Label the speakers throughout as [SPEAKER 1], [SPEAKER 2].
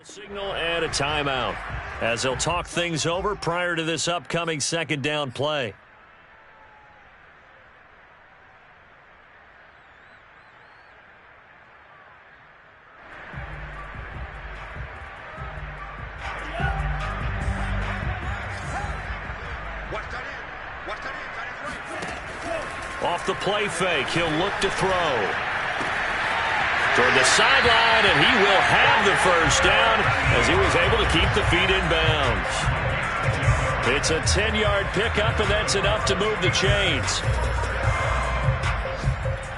[SPEAKER 1] Signal and a timeout as they'll talk things over prior to this upcoming second down play. Off the play fake, he'll look to throw. Toward the sideline, and he will have the first down as he was able to keep the feet in bounds. It's a 10-yard pickup, and that's enough to move the chains.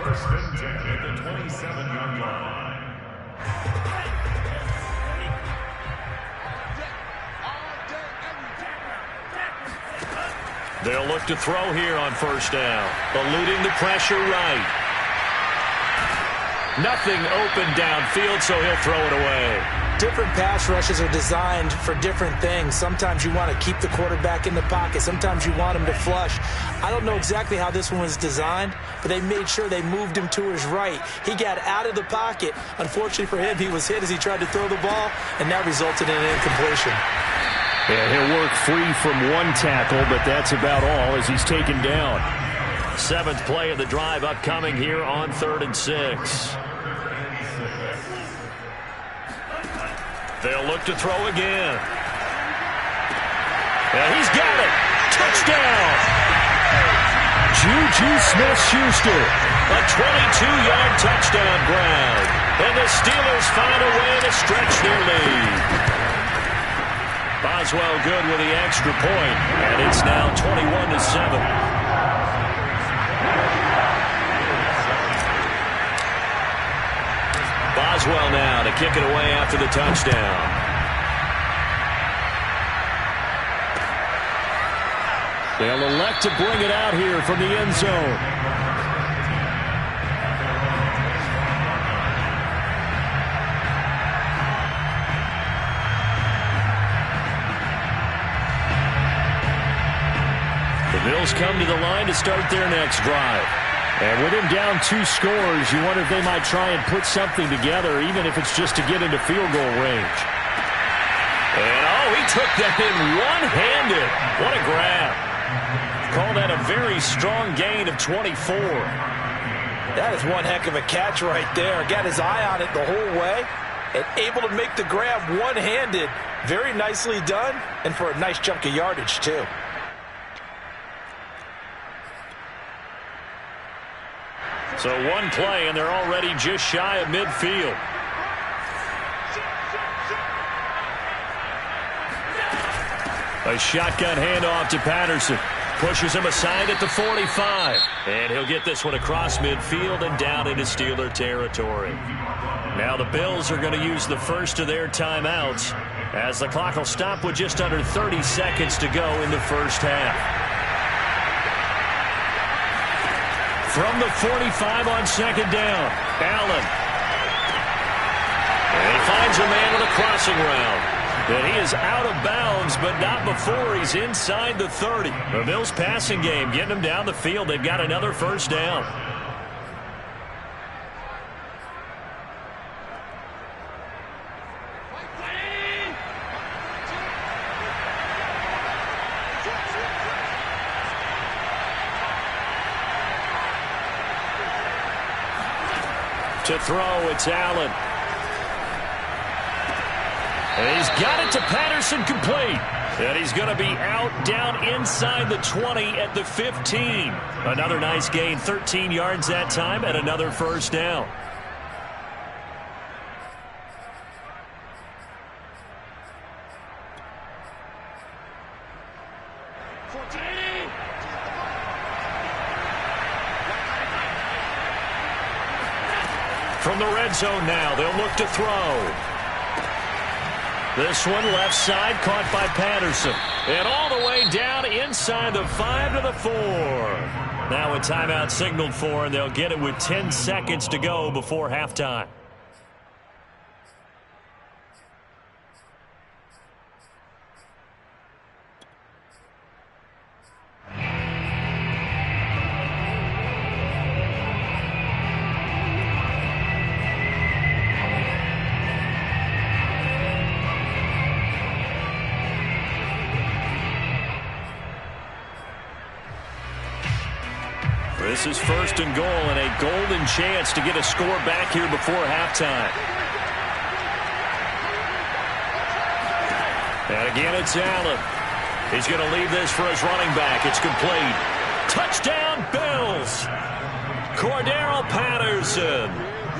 [SPEAKER 2] First and 10 at the 27-yard line.
[SPEAKER 1] They'll look to throw here on first down, eluding the pressure right. Nothing open downfield, so he'll throw it away.
[SPEAKER 3] Different pass rushes are designed for different things. Sometimes you want to keep the quarterback in the pocket. Sometimes you want him to flush. I don't know exactly how this one was designed, but they made sure they moved him to his right. He got out of the pocket. Unfortunately for him, he was hit as he tried to throw the ball, and that resulted in an incompletion.
[SPEAKER 4] Yeah, he'll work free from one tackle, but that's about all as he's taken down.
[SPEAKER 1] Seventh play of the drive upcoming here on 3rd and 6. They'll look to throw again. And he's got it. Touchdown.
[SPEAKER 4] Juju Smith-Schuster.
[SPEAKER 1] A 22-yard touchdown grab. And the Steelers find a way to stretch their lead. Boswell good with the extra point, and it's now 21-7. Boswell now to kick it away after the touchdown.
[SPEAKER 4] They'll elect to bring it out here from the end zone.
[SPEAKER 1] The Bills come to the line to start their next drive.
[SPEAKER 4] And with him down 2 scores, you wonder if they might try and put something together, even if it's just to get into field goal range.
[SPEAKER 1] And, he took that in one-handed. What a grab. Call that a very strong gain of 24.
[SPEAKER 3] That is one heck of a catch right there. Got his eye on it the whole way and able to make the grab one-handed. Very nicely done, and for a nice chunk of yardage, too.
[SPEAKER 1] So one play, and they're already just shy of midfield. A shotgun handoff to Patterson. Pushes him aside at the 45. And he'll get this one across midfield and down into Steeler territory. Now the Bills are going to use the first of their timeouts as the clock will stop with just under 30 seconds to go in the first half. From the 45 on second down, Allen. And he finds a man with a crossing route. And he is out of bounds, but not before he's inside the 30. The Bills passing game getting him down the field. They've got another first down. To throw, it's Allen. And he's got it to Patterson, complete. And he's going to be out down inside the 20 at the 15. Another nice gain, 13 yards that time, and another first down. From the red zone now, they'll look to throw. This one left side caught by Patterson. And all the way down inside the 5 to the 4. Now a timeout signaled for, and they'll get it with 10 seconds to go before halftime. This is 1st and goal and a golden chance to get a score back here before halftime. And again, it's Allen. He's going to leave this for his running back. It's complete. Touchdown, Bills. Cordero Patterson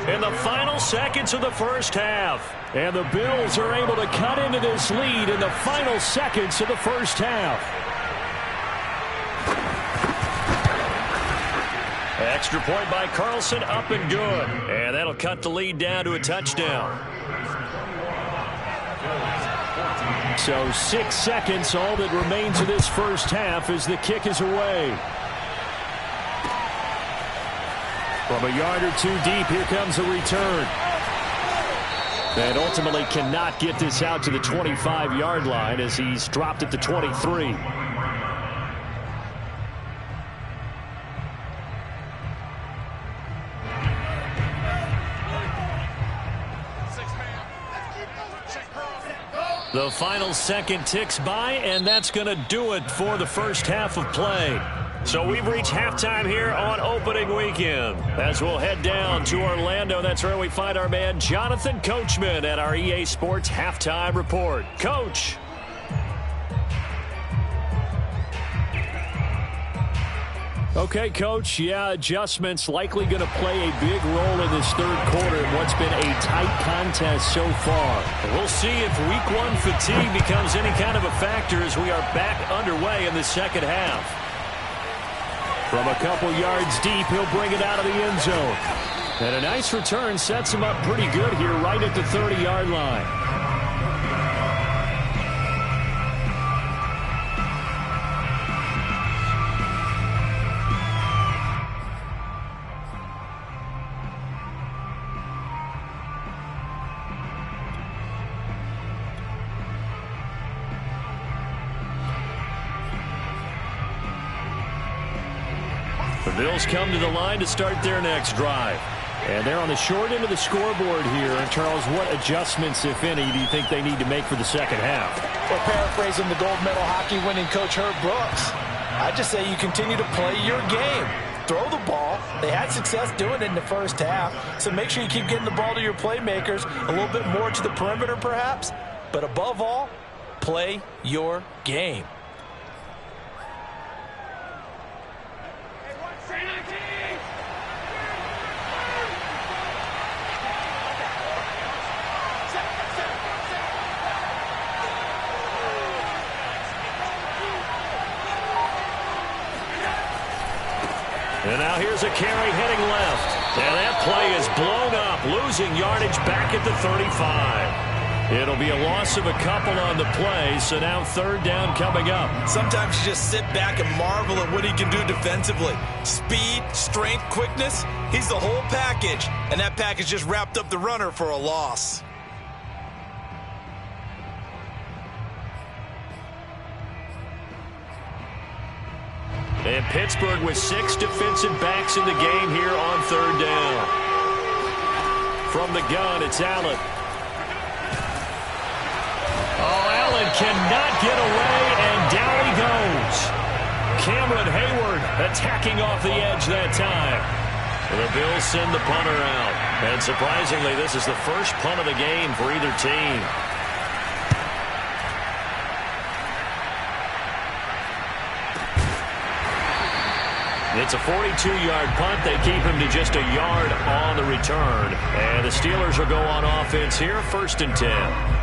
[SPEAKER 1] in the final seconds of the first half.
[SPEAKER 4] And the Bills are able to cut into this lead in the final seconds of the first half.
[SPEAKER 1] Extra point by Carlson, up and good. And that'll cut the lead down to a touchdown.
[SPEAKER 4] So 6 seconds, all that remains of this first half as the kick is away. From a yard or two deep, here comes a return. And ultimately cannot get this out to the 25-yard line as he's dropped at the 23.
[SPEAKER 1] The final second ticks by, and that's going to do it for the first half of play. So we've reached halftime here on opening weekend. As we'll head down to Orlando, that's where we find our man Jonathan Coachman at our EA Sports Halftime Report. Coach.
[SPEAKER 4] Okay, Coach, yeah, adjustments likely going to play a big role in this third quarter in what's been a tight contest so far.
[SPEAKER 1] We'll see if week one fatigue becomes any kind of a factor as we are back underway in the second half.
[SPEAKER 4] From a couple yards deep, he'll bring it out of the end zone. And a nice return sets him up pretty good here right at the 30-yard line.
[SPEAKER 1] The Bills come to the line to start their next drive.
[SPEAKER 4] And they're on the short end of the scoreboard here. And, Charles, what adjustments, if any, do you think they need to make for the second half?
[SPEAKER 3] Well, paraphrasing the gold medal hockey winning coach Herb Brooks, I just say you continue to play your game. Throw the ball. They had success doing it in the first half. So make sure you keep getting the ball to your playmakers, a little bit more to the perimeter perhaps. But above all, play your game.
[SPEAKER 1] And now here's a carry heading left. And that play is blown up, losing yardage back at the 35. It'll be a loss of a couple on the play, so now third down coming up.
[SPEAKER 3] Sometimes you just sit back and marvel at what he can do defensively. Speed, strength, quickness, he's the whole package. And that package just wrapped up the runner for a loss.
[SPEAKER 1] And Pittsburgh with 6 defensive backs in the game here on third down. From the gun, it's Allen. Oh, Allen cannot get away, and down he goes. Cameron Hayward attacking off the edge that time. The Bills send the punter out. And surprisingly, this is the first punt of the game for either team. It's a 42-yard punt. They keep him to just a yard on the return. And the Steelers will go on offense here, 1st and 10.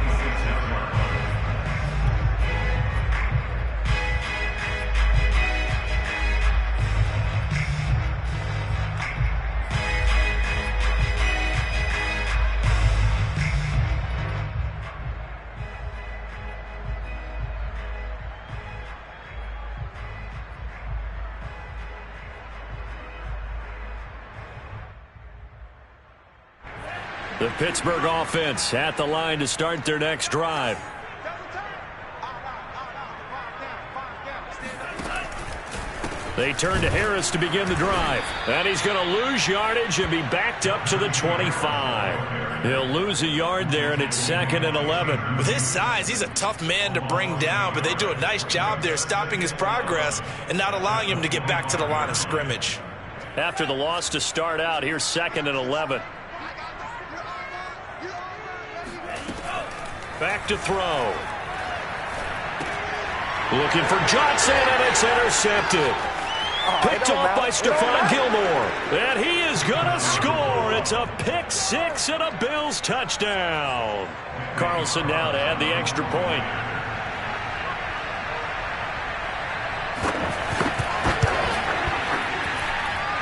[SPEAKER 1] The Pittsburgh offense at the line to start their next drive. They turn to Harris to begin the drive. And he's going to lose yardage and be backed up to the 25. He'll lose a yard there, and it's 2nd and 11.
[SPEAKER 3] With his size, he's a tough man to bring down, but they do a nice job there stopping his progress and not allowing him to get back to the line of scrimmage.
[SPEAKER 1] After the loss to start out, here's 2nd and 11. Back to throw. Looking for Johnson, and it's intercepted. Picked off by Stephon Gilmore. And he is going to score. It's a pick six and a Bills touchdown. Carlson now to add the extra point.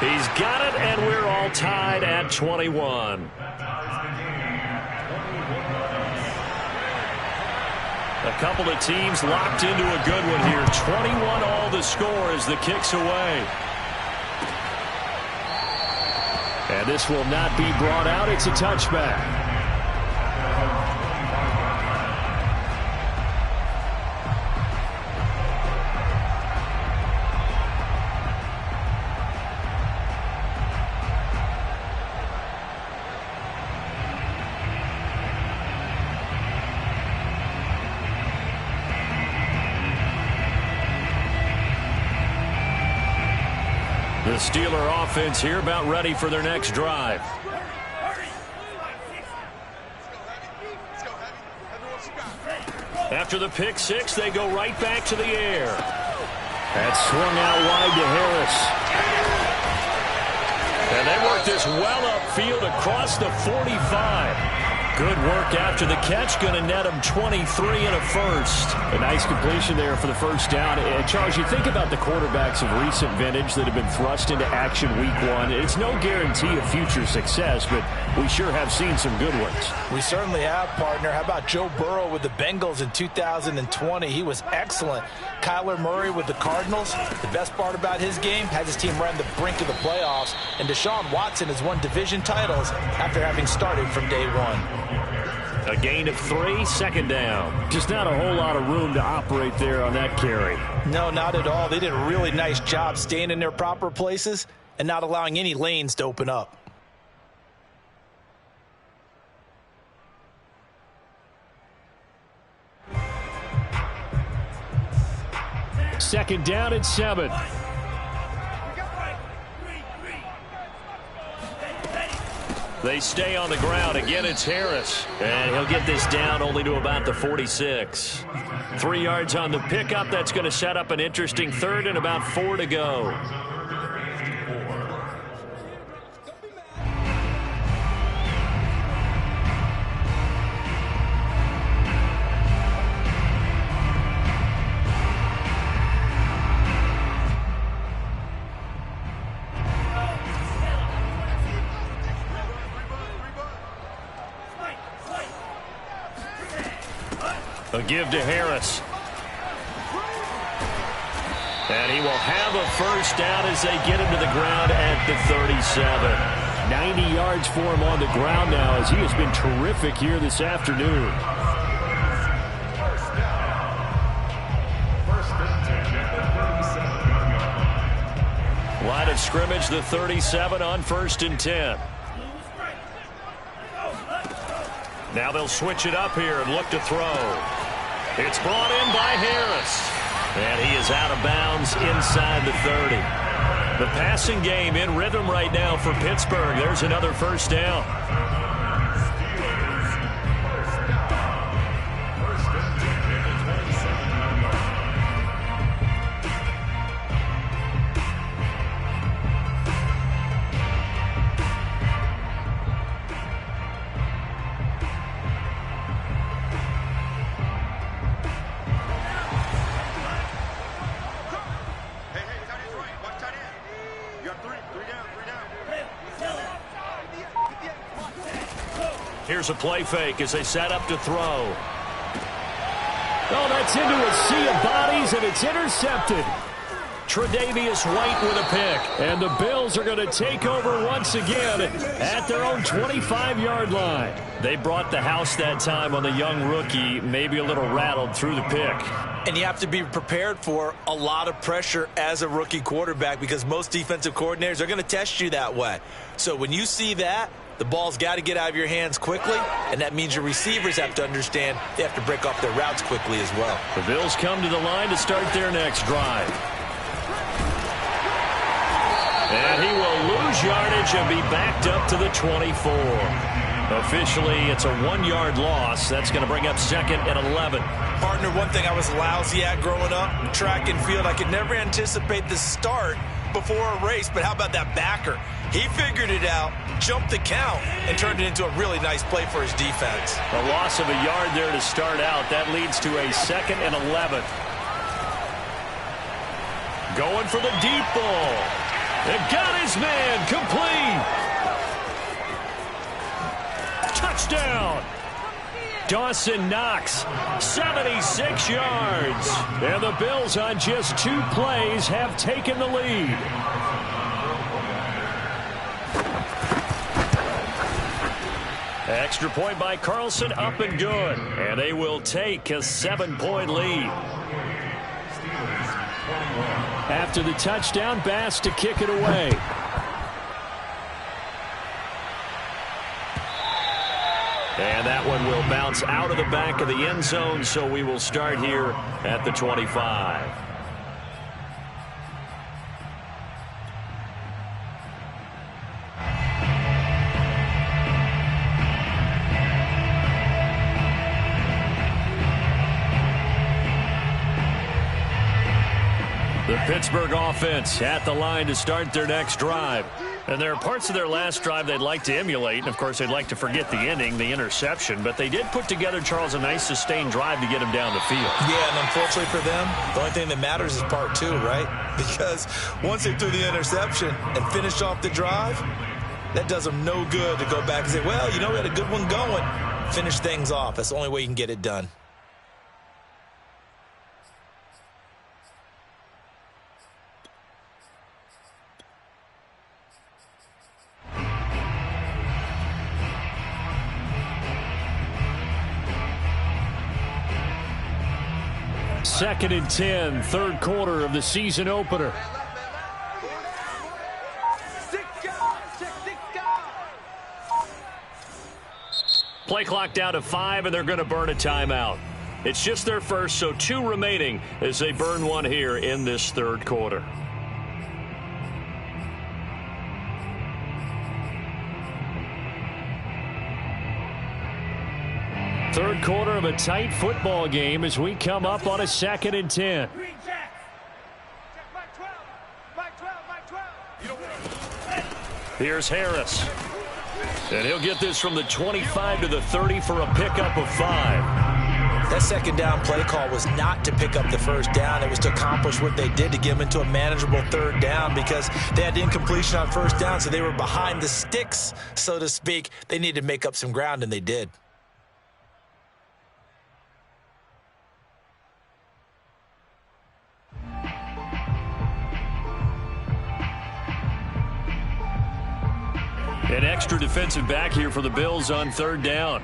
[SPEAKER 1] He's got it, and we're all tied at 21. A couple of teams locked into a good one here. 21 all the score as the kick's away. And this will not be brought out. It's a touchback. The Steeler offense here about ready for their next drive. After the pick six, they go right back to the air. That swung out wide to Harris. And they work this well upfield across the 45. Good work after the catch. Going to net him 23 and a first.
[SPEAKER 4] A nice completion there for the first down. And Charles, you think about the quarterbacks of recent vintage that have been thrust into action week one. It's no guarantee of future success, but we sure have seen some good ones.
[SPEAKER 3] We certainly have, partner. How about Joe Burrow with the Bengals in 2020? He was excellent. Kyler Murray with the Cardinals. The best part about his game has his team right on the brink of the playoffs. And Deshaun Watson has won division titles after having started from day one.
[SPEAKER 1] A gain of 3, 2nd down.
[SPEAKER 4] Just not a whole lot of room to operate there on that carry.
[SPEAKER 3] No, not at all. They did a really nice job staying in their proper places and not allowing any lanes to open up.
[SPEAKER 4] Second down and 7.
[SPEAKER 1] They stay on the ground. Again, it's Harris. And he'll get this down only to about the 46. 3 yards on the pickup. That's going to set up an interesting third and about 4 to go. A give to Harris. And he will have a first down as they get him to the ground at the 37.
[SPEAKER 4] 90 yards for him on the ground now as he has been terrific here this afternoon.
[SPEAKER 1] Line of scrimmage, the 37 on 1st and 10. Now they'll switch it up here and look to throw. It's brought in by Harris. And he is out of bounds inside the 30. The passing game in rhythm right now for Pittsburgh. There's another first down. Here's a play fake as they set up to throw.
[SPEAKER 4] Oh, that's into a sea of bodies, and it's intercepted.
[SPEAKER 1] Tre'Davious White with a pick.
[SPEAKER 4] And the Bills are going to take over once again at their own 25-yard line.
[SPEAKER 1] They brought the house that time on the young rookie, maybe a little rattled through the pick.
[SPEAKER 3] And you have to be prepared for a lot of pressure as a rookie quarterback because most defensive coordinators are going to test you that way. So when you see that, the ball's got to get out of your hands quickly, and that means your receivers have to understand they have to break off their routes quickly as well.
[SPEAKER 1] The Bills come to the line to start their next drive. And he will lose yardage and be backed up to the 24. Officially, it's a 1-yard loss. That's going to bring up 2nd and 11.
[SPEAKER 3] Partner, one thing I was lousy at growing up, track and field, I could never anticipate the start before a race, but how about that backer? He figured it out, jumped the count, and turned it into a really nice play for his defense.
[SPEAKER 1] A loss of a yard there to start out. That leads to a 2nd and 11. Going for the deep ball. It got his man complete. Touchdown. Dawson Knox, 76 yards. And the Bills on just 2 plays have taken the lead. Extra point by Carlson, up and good. And they will take a 7-point lead. After the touchdown, Bass to kick it away. And that one will bounce out of the back of the end zone, so we will start here at the 25. The Pittsburgh offense at the line to start their next drive. And there are parts of their last drive they'd like to emulate. And, of course, they'd like to forget the ending, the interception. But they did put together, Charles, a nice sustained drive to get him down the field.
[SPEAKER 3] Yeah, and unfortunately for them, the only thing that matters is part 2, right? Because once they threw the interception and finished off the drive, that does them no good to go back and say, well, you know, we had a good one going. Finish things off. That's the only way you can get it done.
[SPEAKER 1] Second and 10, 3rd quarter of the season opener. Play clock down to 5, and they're going to burn a timeout. It's just their first, so 2 remaining as they burn one here in this 3rd quarter. Third quarter of a tight football game as we come up on a 2nd and 10. Here's Harris. And he'll get this from the 25 to the 30 for a pickup of 5.
[SPEAKER 3] That second down play call was not to pick up the first down. It was to accomplish what they did to get them into a manageable 3rd down because they had incompletion on 1st down, so they were behind the sticks, so to speak. They needed to make up some ground, and they did.
[SPEAKER 1] An extra defensive back here for the Bills on 3rd down.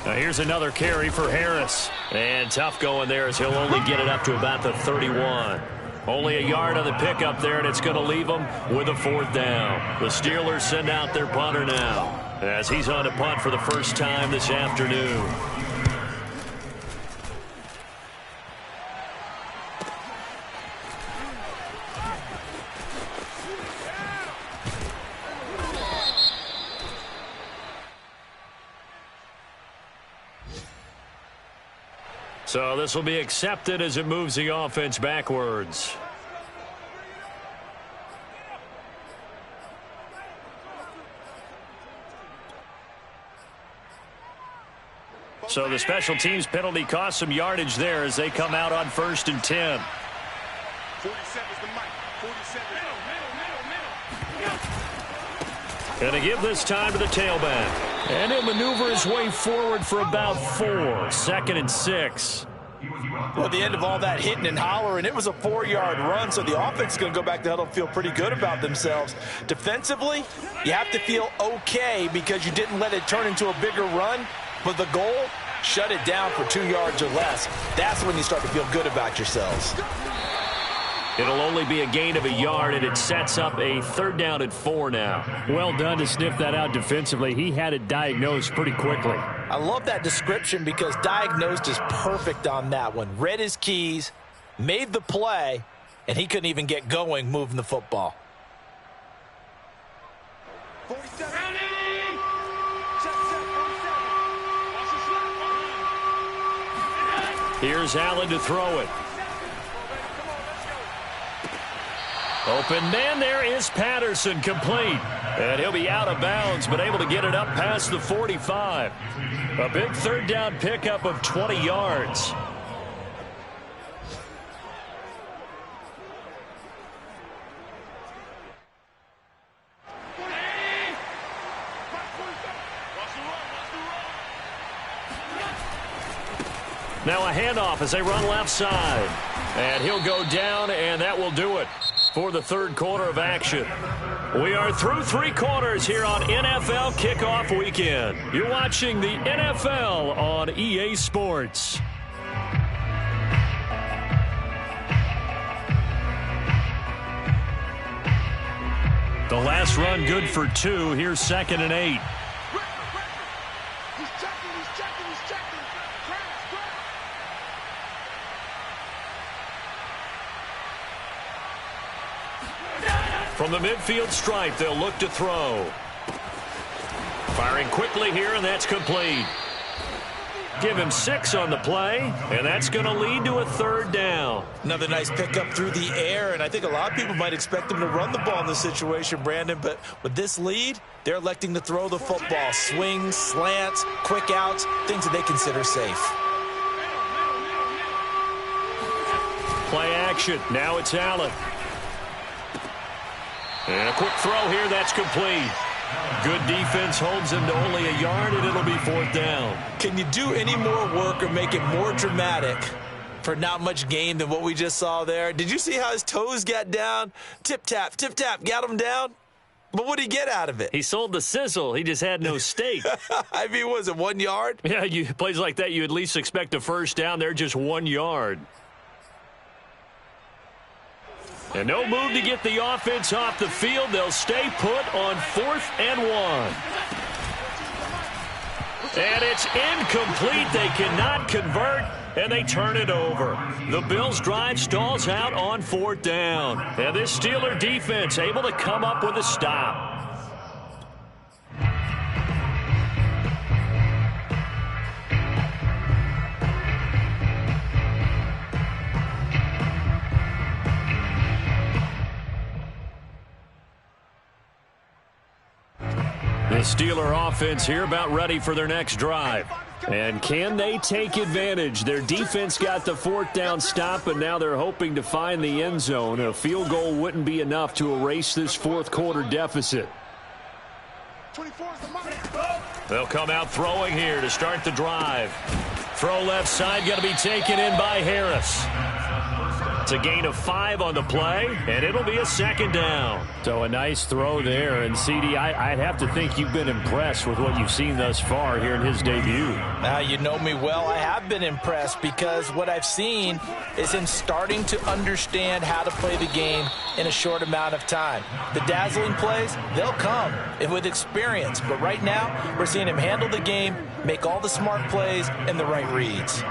[SPEAKER 1] Now here's another carry for Harris. And tough going there as he'll only get it up to about the 31. Only a yard on the pickup there, and it's going to leave them with a 4th down. The Steelers send out their punter now as he's on to punt for the first time this afternoon. So this will be accepted as it moves the offense backwards. So the special teams penalty cost some yardage there as they come out on 1st and 10.
[SPEAKER 2] 47's the mic. 47.
[SPEAKER 1] Going to give this time to the tailback. And he'll maneuver his way forward for about 4. 2nd and 6.
[SPEAKER 3] Well, at the end of all that hitting and hollering, it was a 4-yard run, so the offense is going to go back to huddle and feel pretty good about themselves. Defensively, you have to feel okay because you didn't let it turn into a bigger run, but the goal, shut it down for 2 yards or less. That's when you start to feel good about yourselves.
[SPEAKER 1] It'll only be a gain of a yard, and it sets up a 3rd down and 4 now.
[SPEAKER 4] Well done to sniff that out defensively. He had it diagnosed pretty quickly.
[SPEAKER 3] I love that description because diagnosed is perfect on that one. Read his keys, made the play, and he couldn't even get going moving the football.
[SPEAKER 5] 47.
[SPEAKER 1] Here's Allen to throw it. Open man, there is Patterson, complete. And he'll be out of bounds, but able to get it up past the 45. A big third down pickup of 20 yards. Now a handoff as they run left side. And he'll go down, and that will do it for the third quarter of action. We are through three quarters here on NFL Kickoff Weekend. You're watching the NFL on EA Sports. The last run good for 2. Here's 2nd and 8. From the midfield stripe, they'll look to throw. Firing quickly here, and that's complete. Give him 6 on the play, and that's going to lead to a third down.
[SPEAKER 3] Another nice pickup through the air, and I think a lot of people might expect him to run the ball in this situation, Brandon, but with this lead, they're electing to throw the football. Swings, slants, quick outs, things that they consider safe.
[SPEAKER 1] Play action. Now it's Allen. And a quick throw here, that's complete. Good defense holds him to only a yard, and it'll be 4th down.
[SPEAKER 3] Can you do any more work or make it more dramatic for not much gain than what we just saw there? Did you see how his toes got down? Tip-tap, got him down. But what did he get out of it?
[SPEAKER 1] He sold the sizzle. He just had no steak.
[SPEAKER 3] I mean, was it 1 yard?
[SPEAKER 1] Yeah, plays like that, you at least expect a first down. They're just 1 yard. And no move to get the offense off the field. They'll stay put on 4th and 1. And it's incomplete. They cannot convert, and they turn it over. The Bills' drive stalls out on 4th down. And this Steeler defense able to come up with a stop. The Steeler offense here about ready for their next drive. And can they take advantage? Their defense got the 4th down stop, and now they're hoping to find the end zone. A field goal wouldn't be enough to erase this 4th quarter deficit. They'll come out throwing here to start the drive. Throw left side, going to be taken in by Harris. It's a gain of 5 on the play, and it'll be a 2nd down.
[SPEAKER 4] So a nice throw there. And, CD, I'd have to think you've been impressed with what you've seen thus far here in his debut.
[SPEAKER 3] Now, you know me well. I have been impressed because what I've seen is him starting to understand how to play the game in a short amount of time. The dazzling plays, they'll come with experience. But right now, we're seeing him handle the game, make all the smart plays, and the right reads.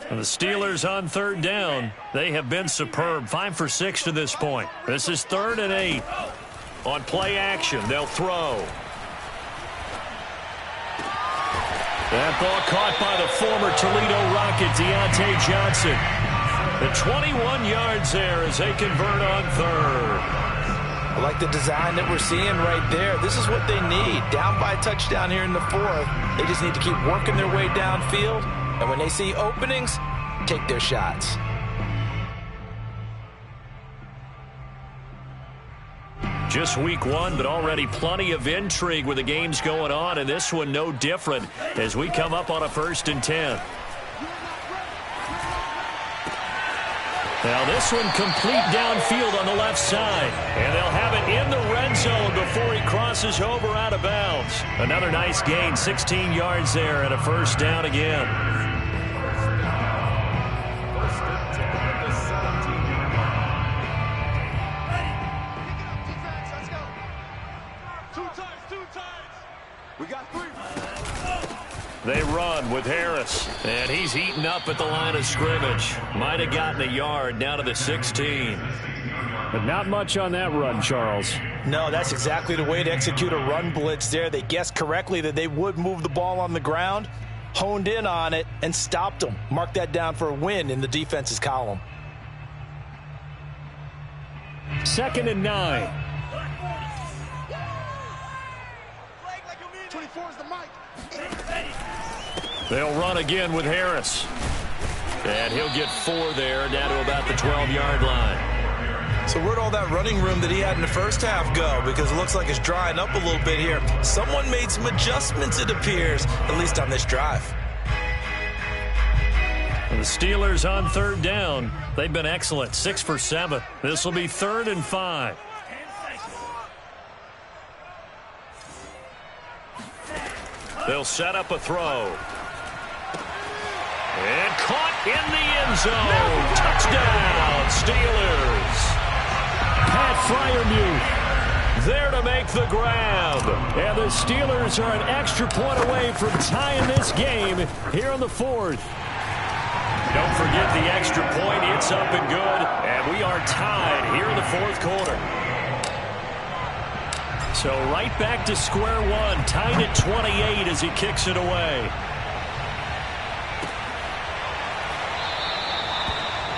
[SPEAKER 1] And the Steelers on 3rd down. They have been superb. 5 for 6 to this point. This is 3rd and 8. On play action, they'll throw. That ball caught by the former Toledo Rocket, Deontay Johnson. The 21 yards there as they convert on 3rd.
[SPEAKER 3] I like the design that we're seeing right there. This is what they need. Down by a touchdown here in the 4th. They just need to keep working their way downfield. And when they see openings, take their shots.
[SPEAKER 1] Just week 1, but already plenty of intrigue with the games going on, and this one no different as we come up on a 1st and 10. Now this one complete downfield on the left side. And they'll have it in the red zone before he crosses over out of bounds. Another nice gain, 16 yards there and a first down again.
[SPEAKER 2] First and 10 at the 17-yard line.
[SPEAKER 5] Two times. We got 3.
[SPEAKER 1] They run with Harris, and he's eaten up at the line of scrimmage. Might have gotten a yard down to the 16.
[SPEAKER 4] But not much on that run, Charles.
[SPEAKER 3] No, that's exactly the way to execute a run blitz there. They guessed correctly that they would move the ball on the ground, honed in on it, and stopped them. Mark that down for a win in the defense's column.
[SPEAKER 4] 2nd and 9.
[SPEAKER 5] 24 is the mic.
[SPEAKER 1] They'll run again with Harris. And he'll get 4 there, down to about the 12-yard line.
[SPEAKER 3] So where'd all that running room that he had in the first half go? Because it looks like it's drying up a little bit here. Someone made some adjustments, it appears, at least on this drive.
[SPEAKER 1] And the Steelers on 3rd down. They've been excellent, 6 for 7. This will be 3rd and 5. They'll set up a throw. And caught in the end zone. Touchdown, Steelers.
[SPEAKER 4] Pat Fryermuth
[SPEAKER 1] There to make the grab.
[SPEAKER 4] And the Steelers are an extra point away from tying this game here in the 4th.
[SPEAKER 1] Don't forget the extra point. It's up and good. And we are tied here in the 4th quarter. So right back to square one. Tied at 28 as he kicks it away.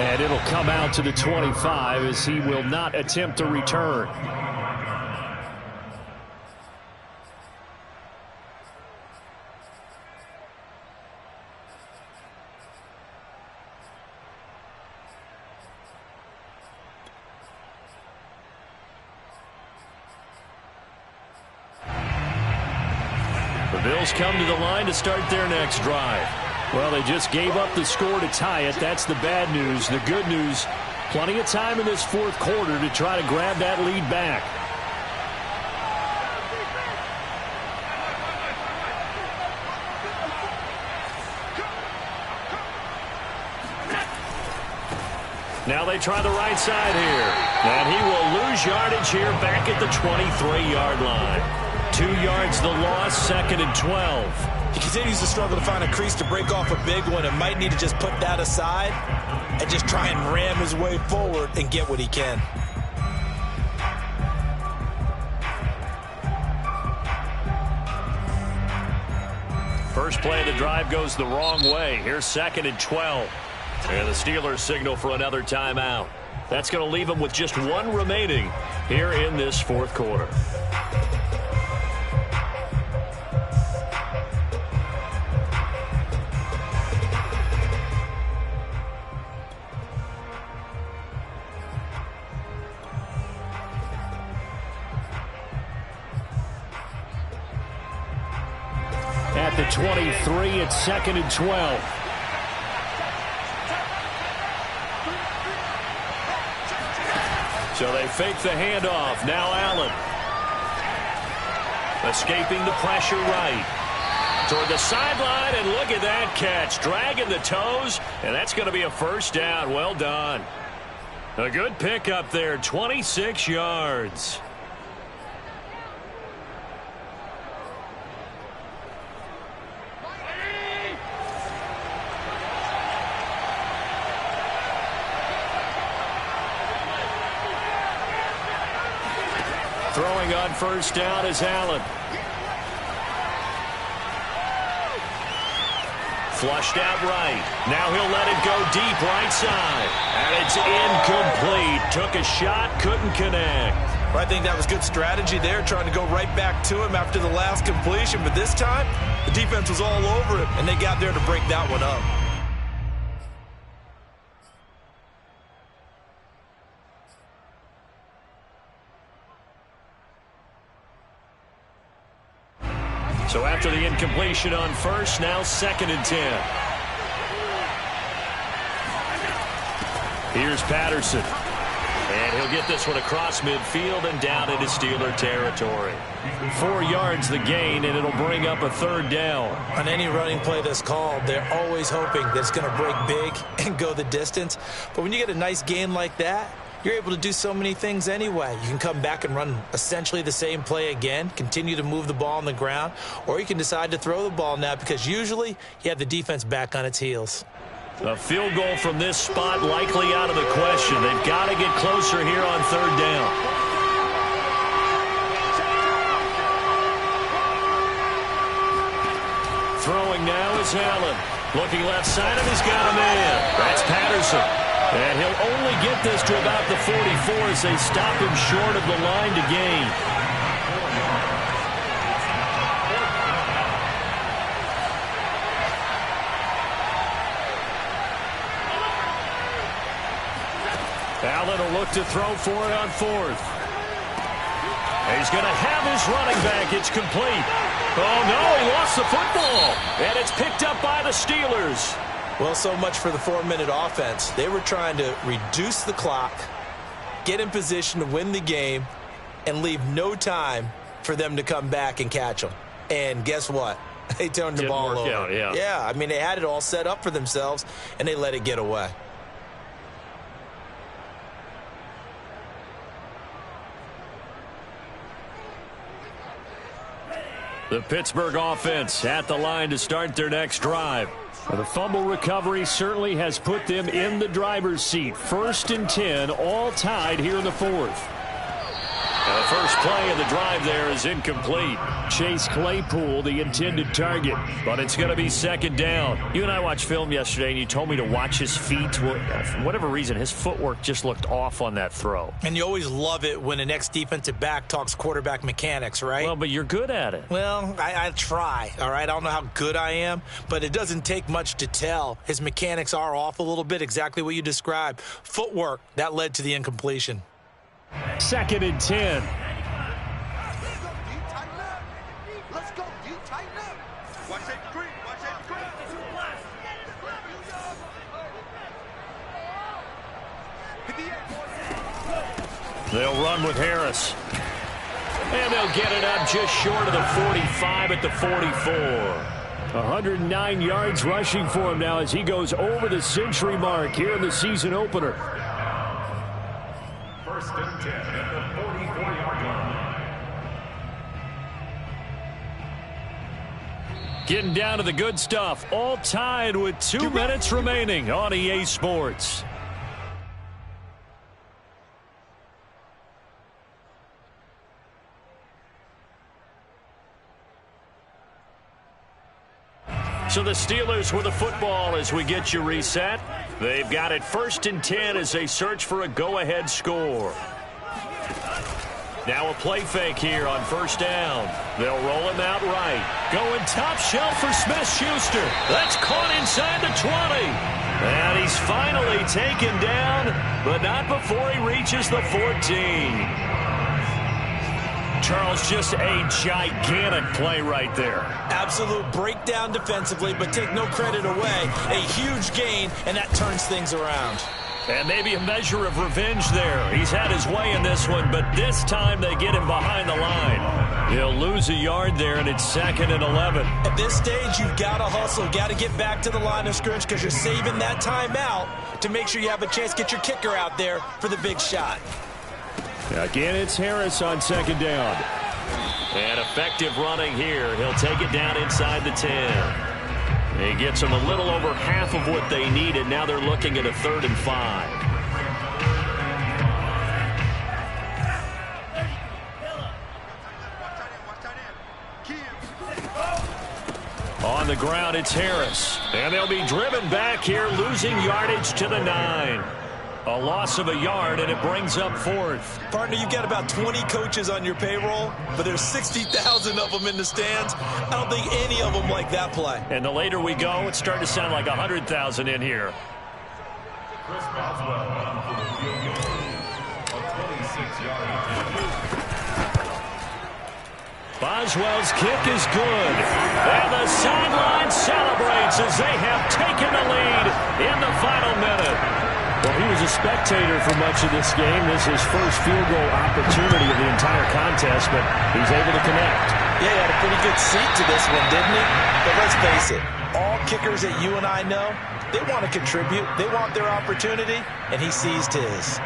[SPEAKER 4] And it'll come out to the 25 as he will not attempt to return.
[SPEAKER 1] The Bills come to the line to start their next drive.
[SPEAKER 4] Well, they just gave up the score to tie it. That's the bad news. The good news, plenty of time in this 4th quarter to try to grab that lead back.
[SPEAKER 1] Now they try the right side here. And he will lose yardage here back at the 23-yard line. 2 yards the loss, 2nd and 12.
[SPEAKER 3] He continues to struggle to find a crease to break off a big one and might need to just put that aside and just try and ram his way forward and get what he can.
[SPEAKER 1] First play of the drive goes the wrong way. Here's 2nd and 12. And the Steelers signal for another timeout. That's going to leave them with just 1 remaining here in this 4th quarter.
[SPEAKER 4] At the 23, it's 2nd and 12.
[SPEAKER 1] So they fake the handoff. Now Allen. Escaping the pressure right. Toward the sideline, and look at that catch. Dragging the toes, and that's going to be a first down. Well done. A good pickup there, 26 yards. Throwing on first down is Allen. Flushed out right. Now he'll let it go deep right side. And it's incomplete. Took a shot, couldn't connect.
[SPEAKER 3] Well, I think that was good strategy there, trying to go right back to him after the last completion. But this time, the defense was all over it, and they got there to break that one up.
[SPEAKER 1] So after the incompletion on first, now 2nd and 10. Here's Patterson. And he'll get this one across midfield and down into Steeler territory.
[SPEAKER 4] 4 yards the gain, and it'll bring up a 3rd down.
[SPEAKER 3] On any running play that's called, they're always hoping that it's going to break big and go the distance. But when you get a nice gain like that, you're able to do so many things anyway. You can come back and run essentially the same play again, continue to move the ball on the ground, or you can decide to throw the ball now because usually you have the defense back on its heels.
[SPEAKER 1] A field goal from this spot likely out of the question. They've got to get closer here on 3rd down. Throwing now is Allen. Looking left side, and he's got a man. That's Patterson. And he'll only get this to about the 44 as they stop him short of the line to gain. Allen will look to throw for it on 4th. He's going to have his running back. It's complete. Oh, no, he lost the football. And it's picked up by the Steelers.
[SPEAKER 3] Well, so much for the 4-minute offense. They were trying to reduce the clock, get in position to win the game, and leave no time for them to come back and catch them. And guess what? They turned the ball over.
[SPEAKER 1] Out, yeah.
[SPEAKER 3] Yeah, I mean, they had it all set up for themselves, and they let it get away.
[SPEAKER 1] The Pittsburgh offense at the line to start their next drive.
[SPEAKER 4] The fumble recovery certainly has put them in the driver's seat. 1st and 10, all tied here in the 4th.
[SPEAKER 1] The first play of the drive there is incomplete.
[SPEAKER 4] Chase Claypool, the intended target.
[SPEAKER 1] But it's going to be 2nd down. You and I watched film yesterday, and you told me to watch his feet. Well, for whatever reason, his footwork just looked off on that throw.
[SPEAKER 3] And you always love it when an ex-defensive back talks quarterback mechanics, right?
[SPEAKER 1] Well, but you're good at it.
[SPEAKER 3] Well, I try, all right? I don't know how good I am, but it doesn't take much to tell. His mechanics are off a little bit, exactly what you described. Footwork, that led to the incompletion.
[SPEAKER 4] 2nd and 10.
[SPEAKER 5] Let's go. You tighten up. Watch that screen. Watch that screen.
[SPEAKER 1] They'll run with Harris. And they'll get it up just short of the 45 at the 44.
[SPEAKER 4] 109 yards rushing for him now as he goes over the century mark here in the season opener.
[SPEAKER 2] 1st and 10 at the 44-yard line.
[SPEAKER 1] Getting down to the good stuff. All tied with 2 minutes remaining on EA Sports. So the Steelers with the football as we get you reset. They've got it 1st and 10 as they search for a go-ahead score. Now a play fake here on 1st down. They'll roll him out right. Going top shelf for Smith-Schuster. That's caught inside the 20. And he's finally taken down, but not before he reaches the 14. Charles, just a gigantic play right there.
[SPEAKER 3] Absolute breakdown defensively, but take no credit away. A huge gain, and that turns things around.
[SPEAKER 1] And maybe a measure of revenge there. He's had his way in this one, but this time they get him behind the line. He'll lose a yard there, and it's 2nd and 11.
[SPEAKER 3] At this stage, you've got to hustle. Got to get back to the line of scrimmage because you're saving that timeout to make sure you have a chance to get your kicker out there for the big shot.
[SPEAKER 4] Again, it's Harris on 2nd down.
[SPEAKER 1] And effective running here. He'll take it down inside the 10. He gets them a little over half of what they needed. Now they're looking at a 3rd and 5. On the ground, it's Harris. And they'll be driven back here, losing yardage to the 9. A loss of a yard, and it brings up 4th.
[SPEAKER 3] Partner, you've got about 20 coaches on your payroll, but there's 60,000 of them in the stands. I don't think any of them like that play.
[SPEAKER 1] And the later we go, it's starting to sound like 100,000 in here.
[SPEAKER 2] Chris Boswell for the field goal. A 26-yard attempt.
[SPEAKER 1] Boswell's kick is good. And the sideline celebrates as they have taken the lead in the final minute.
[SPEAKER 4] Well, he was a spectator for much of this game. This is his first field goal opportunity of the entire contest, but he's able to connect.
[SPEAKER 3] Yeah, he had a pretty good seat to this one, didn't he? But let's face it, all kickers that you and I know, they want to contribute. They want their opportunity, and he seized his.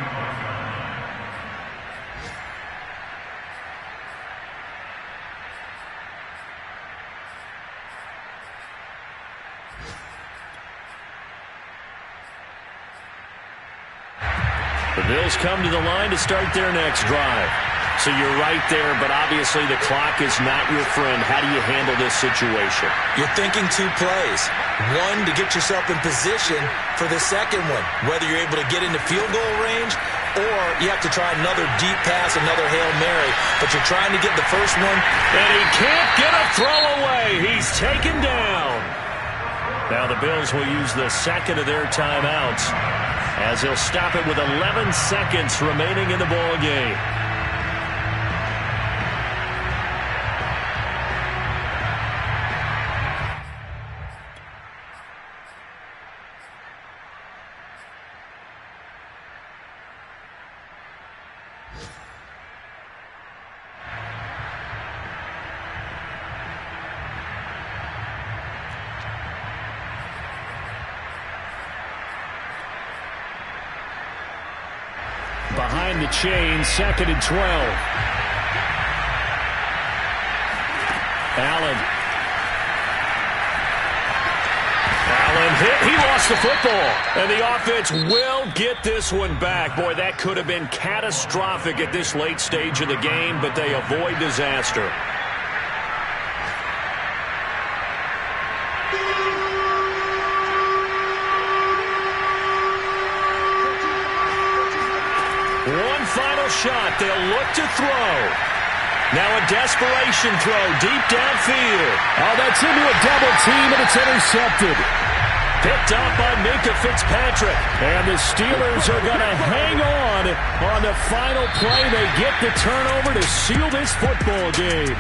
[SPEAKER 1] The Bills come to the line to start their next drive. So you're right there, but obviously the clock is not your friend. How do you handle this situation?
[SPEAKER 3] You're thinking 2 plays. One, to get yourself in position for the second one, whether you're able to get into field goal range or you have to try another deep pass, another Hail Mary, but you're trying to get the first one.
[SPEAKER 1] And he can't get a throw away. He's taken down. Now the Bills will use the second of their timeouts as he'll stop it with 11 seconds remaining in the ball game.
[SPEAKER 4] Behind the chain, 2nd and 12. Allen
[SPEAKER 1] hit. He lost the football. And the offense will get this one back. Boy, that could have been catastrophic at this late stage of the game, but they avoid disaster. One final shot. They'll look to throw. Now a desperation throw deep downfield.
[SPEAKER 4] Oh, that's into a double team, and it's intercepted.
[SPEAKER 1] Picked up by Minkah Fitzpatrick.
[SPEAKER 4] And the Steelers are going to hang on the final play. They get the turnover to seal this football game.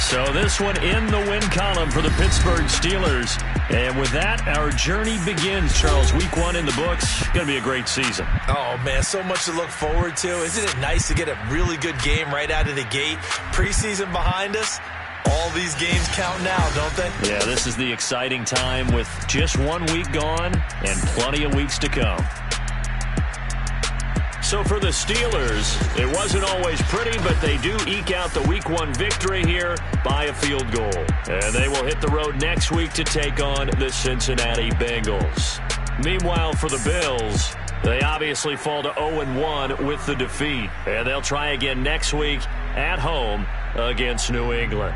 [SPEAKER 1] So this one in the win column for the Pittsburgh Steelers. And with that, our journey begins, Charles. Week 1 in the books. Going to be a great season.
[SPEAKER 3] Oh, man, so much to look forward to. Isn't it nice to get a really good game right out of the gate? Preseason behind us. All these games count now, don't they?
[SPEAKER 1] Yeah, this is the exciting time with just 1 week gone and plenty of weeks to come. So for the Steelers, it wasn't always pretty, but they do eke out the Week 1 victory here by a field goal. And they will hit the road next week to take on the Cincinnati Bengals. Meanwhile, for the Bills, they obviously fall to 0-1 with the defeat. And they'll try again next week at home against New England.